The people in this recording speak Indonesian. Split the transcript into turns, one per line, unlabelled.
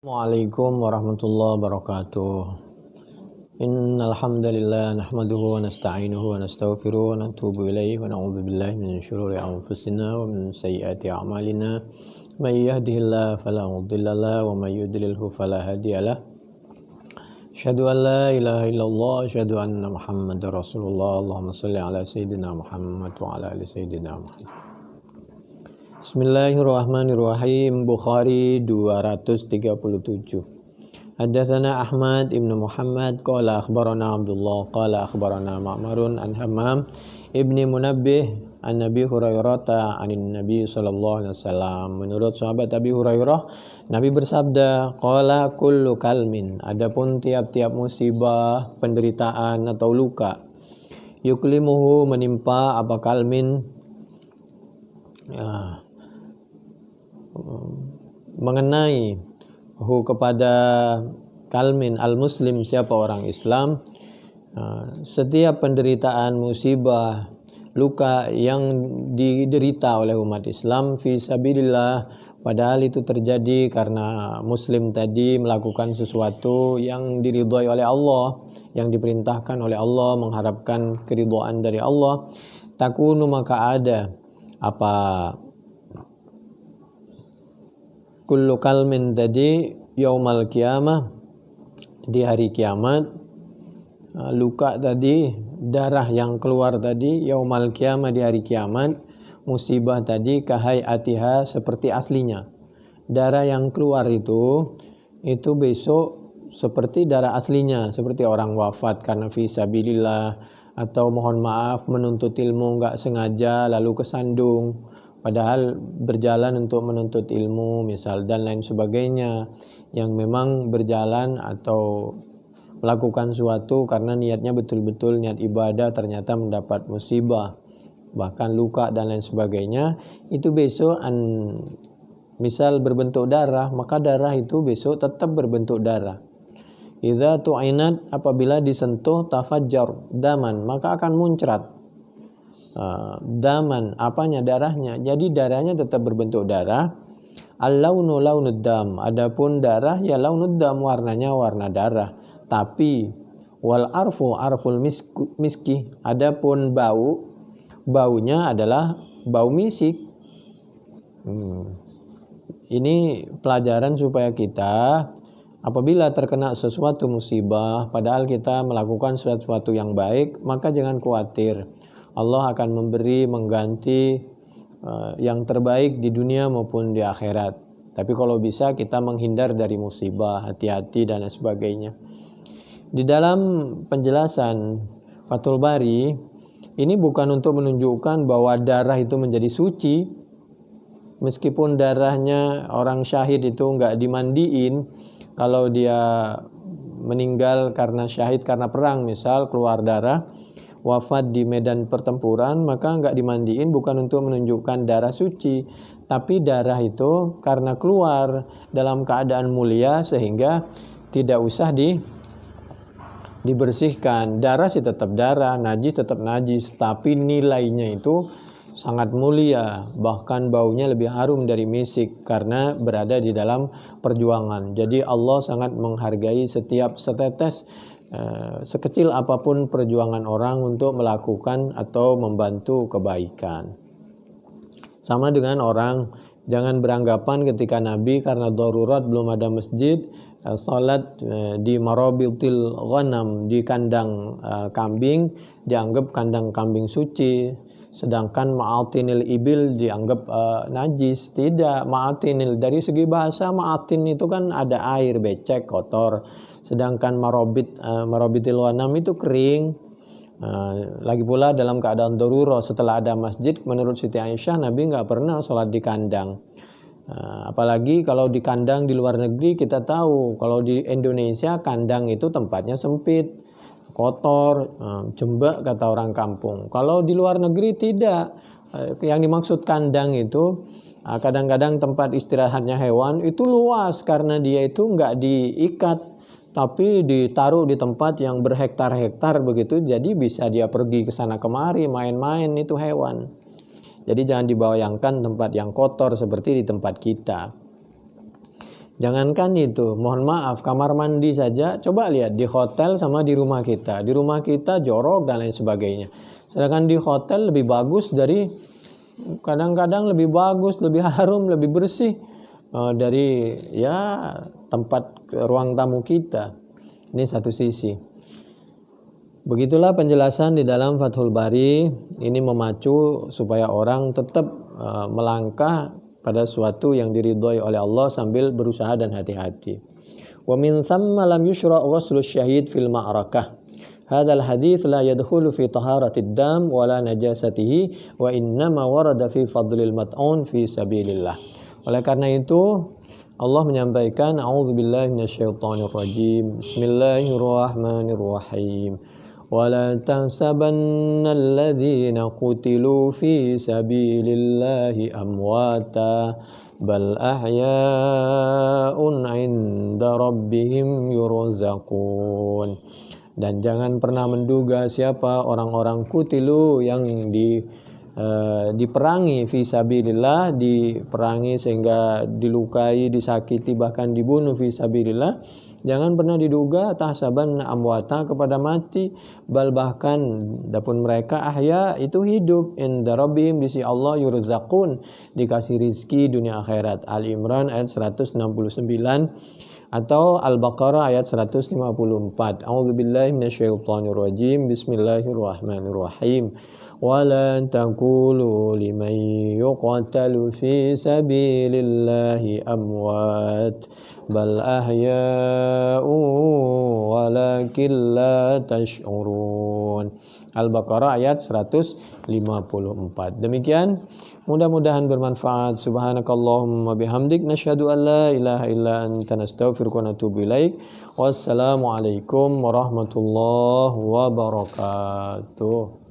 Assalamualaikum warahmatullahi wabarakatuh. Innal hamdalillah nahmaduhu wa nasta'inuhu wa nastaghfiruh wa natubu ilaihi wa na'udzu billahi min syururi anfusina wa min sayyiati a'malina. May yahdihillahu fala mudilla lahu wa may yudlilhu fala hadiyalah. Asyhadu an la ilaha illallah, asyhadu anna Muhammadar Rasulullah. Allahumma shalli ala sayyidina Muhammad wa ala ali sayyidina Muhammad. Bismillahirrahmanirrahim. Bukhari 237. Haddatsana Ahmad ibn Muhammad qala akhbarana Abdullah qala akhbarana Ma'marun an Hammam ibni Munabbih an Nabi Hurairah anin Nabi sallallahu alaihi wasallam. Menurut sahabat Abi Hurairah, Nabi bersabda, qala kullu kalmin, adapun tiap-tiap musibah, penderitaan atau luka, yuklimuhu menimpa apa kalmin, mengenai kepada kalmin al-muslim, siapa orang Islam, setiap penderitaan, musibah, luka yang diderita oleh umat Islam fi sabilillah, padahal itu terjadi karena muslim tadi melakukan sesuatu yang diridhai oleh Allah, yang diperintahkan oleh Allah, mengharapkan keridhaan dari Allah, takunu maka ada apa kullu kalmin tadi yaumal qiyamah, di hari kiamat, luka tadi, darah yang keluar tadi, yaumal qiyamah di hari kiamat, musibah tadi kahayatiha seperti aslinya. Darah yang keluar itu besok seperti darah aslinya, seperti orang wafat karena fisabilillah, atau mohon maaf menuntut ilmu enggak sengaja lalu kesandung, padahal berjalan untuk menuntut ilmu misal, dan lain sebagainya, yang memang berjalan atau melakukan suatu karena niatnya betul-betul niat ibadah, ternyata mendapat musibah, bahkan luka dan lain sebagainya, itu besok misal berbentuk darah, maka darah itu besok tetap berbentuk darah. Idza tu'inat, apabila disentuh, tafajjar daman, maka akan muncrat daman, apanya, darahnya. Jadi darahnya tetap berbentuk darah. Al-launu launud dam, adapun darah ya launud dam, warnanya warna darah. Tapi wal arfu arful miski, adapun baunya adalah bau misik. Ini pelajaran supaya kita apabila terkena sesuatu musibah, padahal kita melakukan sesuatu yang baik, maka jangan khawatir. Allah akan memberi, mengganti yang terbaik di dunia maupun di akhirat. Tapi kalau bisa kita menghindar dari musibah, hati-hati dan lain sebagainya. Di dalam penjelasan Fathul Bari, ini bukan untuk menunjukkan bahwa darah itu menjadi suci. Meskipun darahnya orang syahid itu enggak dimandiin, kalau dia meninggal karena syahid karena perang misal, keluar darah, wafat di medan pertempuran, maka enggak dimandiin, bukan untuk menunjukkan darah suci, tapi darah itu karena keluar dalam keadaan mulia sehingga tidak usah dibersihkan. Darah sih tetap darah, najis tetap najis, tapi nilainya itu sangat mulia, bahkan baunya lebih harum dari misik karena berada di dalam perjuangan. Jadi Allah sangat menghargai setiap setetes, sekecil apapun perjuangan orang untuk melakukan atau membantu kebaikan. Sama dengan orang, jangan beranggapan ketika Nabi karena darurat belum ada masjid, salat di marabitil ghanam, di kandang kambing, dianggap kandang kambing suci, sedangkan ma'atinil ibil dianggap najis. Tidak, ma'atinil dari segi bahasa, ma'atin itu kan ada air, becek, kotor. Sedangkan marabitil ghanam itu kering. Lagi pula dalam keadaan darurat, setelah ada masjid, menurut Siti Aisyah, Nabi nggak pernah sholat di kandang. Apalagi kalau di kandang di luar negeri, kita tahu kalau di Indonesia kandang itu tempatnya sempit, kotor, jembek kata orang kampung. Kalau di luar negeri tidak. Yang dimaksud kandang itu kadang-kadang tempat istirahatnya hewan itu luas karena dia itu nggak diikat, tapi ditaruh di tempat yang berhektar-hektar begitu, jadi bisa dia pergi ke sana kemari, main-main itu hewan. Jadi jangan dibayangkan tempat yang kotor seperti di tempat kita. Jangankan itu, mohon maaf, kamar mandi saja, coba lihat di hotel sama di rumah kita. Di rumah kita jorok dan lain sebagainya. Sedangkan di hotel lebih bagus kadang-kadang lebih bagus, lebih harum, lebih bersih dari ya tempat ruang tamu kita. Ini satu sisi. Begitulah penjelasan di dalam Fathul Bari. Ini memacu supaya orang tetap melangkah pada suatu yang diridhoi oleh Allah sambil berusaha dan hati-hati. Wa min thamma lam yushra' ghuslu syahid fil ma'rakah. Hadzal hadits la yadkhulu fi taharatid dam wa la najasatihi wa innama warada fi fadlil mat'un fi sabilillah. Oleh karena itu Allah menyampaikan a'udzubillahi minasyaitonir rajim. Bismillahirrahmanirrahim. ولا تحسبن الذين قتلوا في سبيل الله أمواتا بل أحياء عند ربهم يرزقون. Dan jangan pernah menduga siapa orang-orang kutilu yang diperangi fi sabilillah, diperangi sehingga dilukai, disakiti, bahkan dibunuh fi sabilillah. Jangan pernah diduga tahsaban amwata kepada mati, bal bahkan dapun mereka ahya itu hidup inda rabbihim di sisi Allah yurzaqun, dikasih rizki dunia akhirat. Ali Imran ayat 169 atau Al-Baqarah ayat 154. A'udzubillahi minasyaitonir rajim. Bismillahirrahmanirrahim. ولا تقولوا لمن يقتل في سبيل الله أموات بل أحياء ولكن لا تشعرون. Al-Baqarah ayat 154. Demikian, mudah-mudahan bermanfaat. Subhanakallahumma bihamdik nasyhadu an la ilaha illa anta nastaghfiruka wa natubu ilaik. Wassalamualaikum warahmatullahi wabarakatuh.